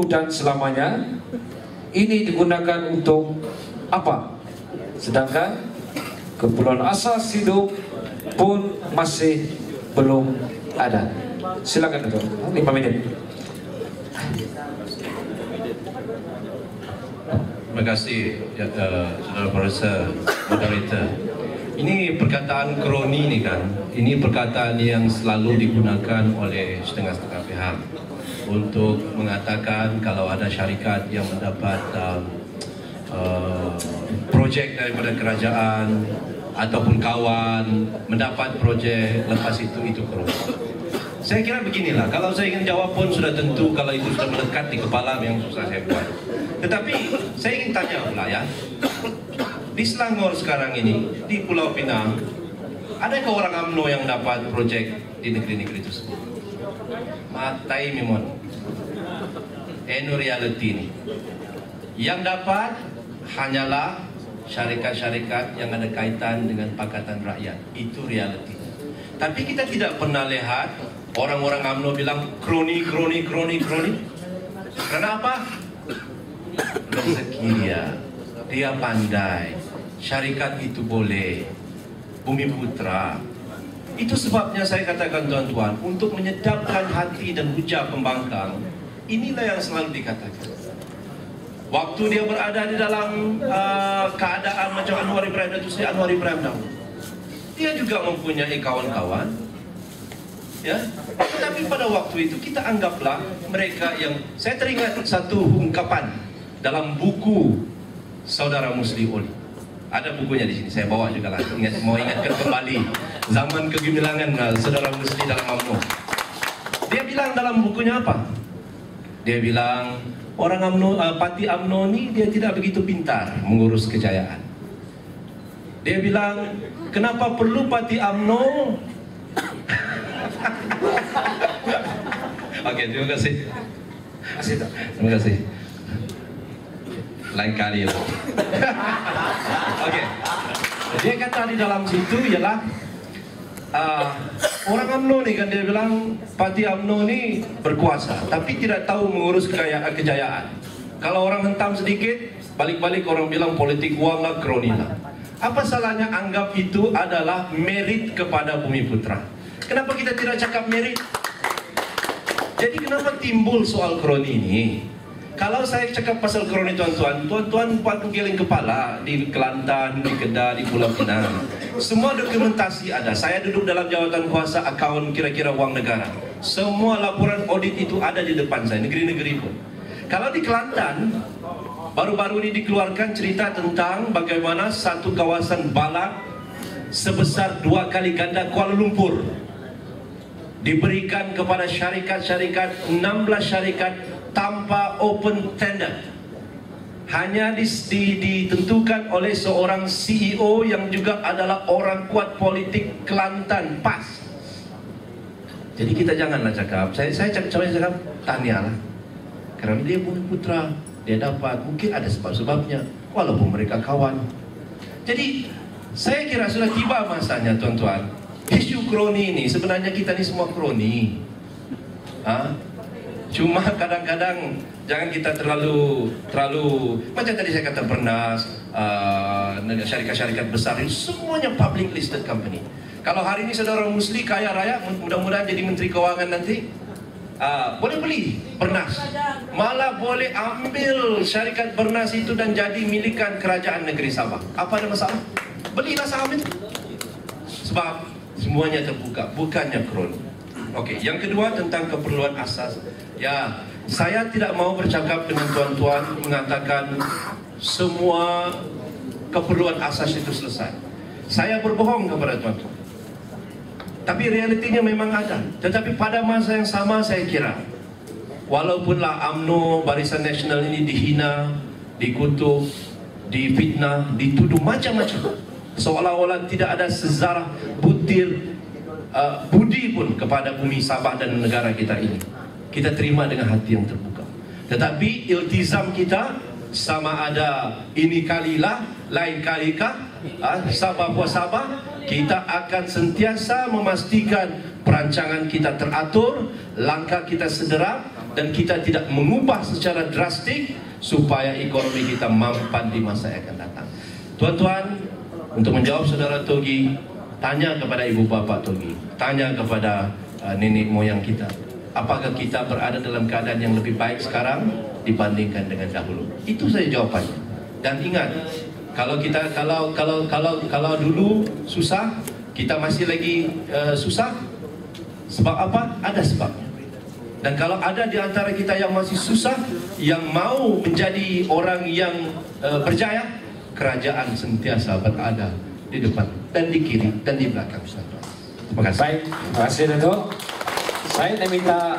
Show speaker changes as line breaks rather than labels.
dan selamanya. Ini digunakan untuk apa? Sedangkan keperluan asas hidup pun masih belum ada. Silakan Datuk, 5 menit.
Terima kasih Saudara Profesor Moderator. Ini perkataan kroni ni kan, ini perkataan yang selalu digunakan oleh setengah-setengah pihak untuk mengatakan kalau ada syarikat yang mendapat projek daripada kerajaan ataupun kawan mendapat projek, lepas itu kroni. Saya kira beginilah, kalau saya ingin jawab pun sudah tentu kalau itu sudah melekat di kepala yang susah saya buat. Tetapi saya ingin tanya pula ya, di Selangor sekarang ini, di Pulau Pinang, adakah orang UMNO yang dapat projek di negeri-negeri tersebut? Matai Mimon, enu reality ini. Yang dapat hanyalah syarikat-syarikat yang ada kaitan dengan Pakatan Rakyat. Itu reality. Tapi kita tidak pernah lihat orang-orang UMNO bilang kroni. Kenapa? Rezeki dia pandai, syarikat itu boleh, Bumi Putra. Itu sebabnya saya katakan tuan-tuan, untuk menyedapkan hati dan hujah pembangkang, inilah yang selalu dikatakan. Waktu dia berada di dalam keadaan macam Anwar Ibrahim Datuk Seri Anwar Ibrahim dahulu, dia juga mempunyai kawan-kawan, ya. Tapi pada waktu itu kita anggaplah mereka yang, saya teringat satu ungkapan dalam buku Saudara Musli Oli. Ada bukunya di sini, saya bawa juga lah. Mau ingatkan kembali zaman kegemilangan Saudara Musli dalam UMNO. Dia bilang dalam bukunya apa? Dia bilang orang UMNO, parti UMNO ni dia tidak begitu pintar mengurus kejayaan. Dia bilang, kenapa perlu parti UMNO? Okey, terima kasih. Terima kasih. Lain kali lah. Okey. Dia kata di dalam situ ialah orang UMNO ni kan, dia bilang parti UMNO ni berkuasa tapi tidak tahu mengurus kejayaan. Kalau orang hentam sedikit, balik-balik orang bilang politik wang lah, kroni lah. Apa salahnya anggap itu adalah merit kepada Bumi Putra? Kenapa kita tidak cakap merit? Jadi kenapa timbul soal kroni ini? Kalau saya cakap pasal kroni tuan-tuan buat geleng kepala di Kelantan, di Kedah, di Pulau Pinang. Semua dokumentasi ada. Saya duduk dalam jawatan kuasa akaun kira-kira wang negara. Semua laporan audit itu ada di depan saya, negeri-negeri pun. Kalau di Kelantan, baru-baru ini dikeluarkan cerita tentang bagaimana satu kawasan balak sebesar 2 kali ganda Kuala Lumpur diberikan kepada syarikat-syarikat, 16 syarikat tanpa open tender. Hanya ditentukan oleh seorang CEO yang juga adalah orang kuat politik Kelantan, PAS. Jadi kita janganlah cakap, saya cakap tahniah lah, kerana dia Bumi Putra, dia dapat, mungkin ada sebab-sebabnya, walaupun mereka kawan. Jadi saya kira sudah tiba masanya tuan-tuan. Isu kroni ini, sebenarnya kita ni semua kroni. Cuma kadang-kadang jangan kita terlalu macam tadi saya kata Pernas, syarikat-syarikat besar ini semuanya public listed company. Kalau hari ini Saudara Musli kaya raya, mudah-mudahan jadi Menteri Keuangan nanti, boleh beli Pernas, malah boleh ambil syarikat Pernas itu dan jadi milikan kerajaan negeri Sabah. Apa ada masalah? Belilah saham itu. Sebab semuanya terbuka, bukannya kroni. Okey, yang kedua tentang keperluan asas. Ya, saya tidak mau bercakap dengan tuan-tuan mengatakan semua keperluan asas itu selesai. Saya berbohong kepada tuan-tuan. Tapi realitinya memang ada. Tetapi pada masa yang sama saya kira, walaupunlah UMNO, Barisan Nasional ini dihina, dikutuk, difitnah, dituduh macam-macam, seolah-olah tidak ada sezarah butir budi pun kepada bumi Sabah dan negara kita ini. Kita terima dengan hati yang terbuka. Tetapi iltizam kita sama ada ini kalilah, lain kalikah, Sabah puas Sabah, kita akan sentiasa memastikan perancangan kita teratur, langkah kita sederap, dan kita tidak mengubah secara drastik supaya ekonomi kita mampan di masa yang akan datang. Tuan-tuan, untuk menjawab saudara Togi, tanya kepada ibu bapa Togi, tanya kepada nenek moyang kita, apakah kita berada dalam keadaan yang lebih baik sekarang dibandingkan dengan dahulu? Itu saja jawabannya. Dan ingat, kalau dulu susah, kita masih lagi susah. Sebab apa? Ada sebabnya. Dan kalau ada di antara kita yang masih susah, yang mau menjadi orang yang berjaya, kerajaan sentiasa berada di depan dan di kiri dan di belakang. Terima kasih.
Baik, terima kasih Dato'. Saya minta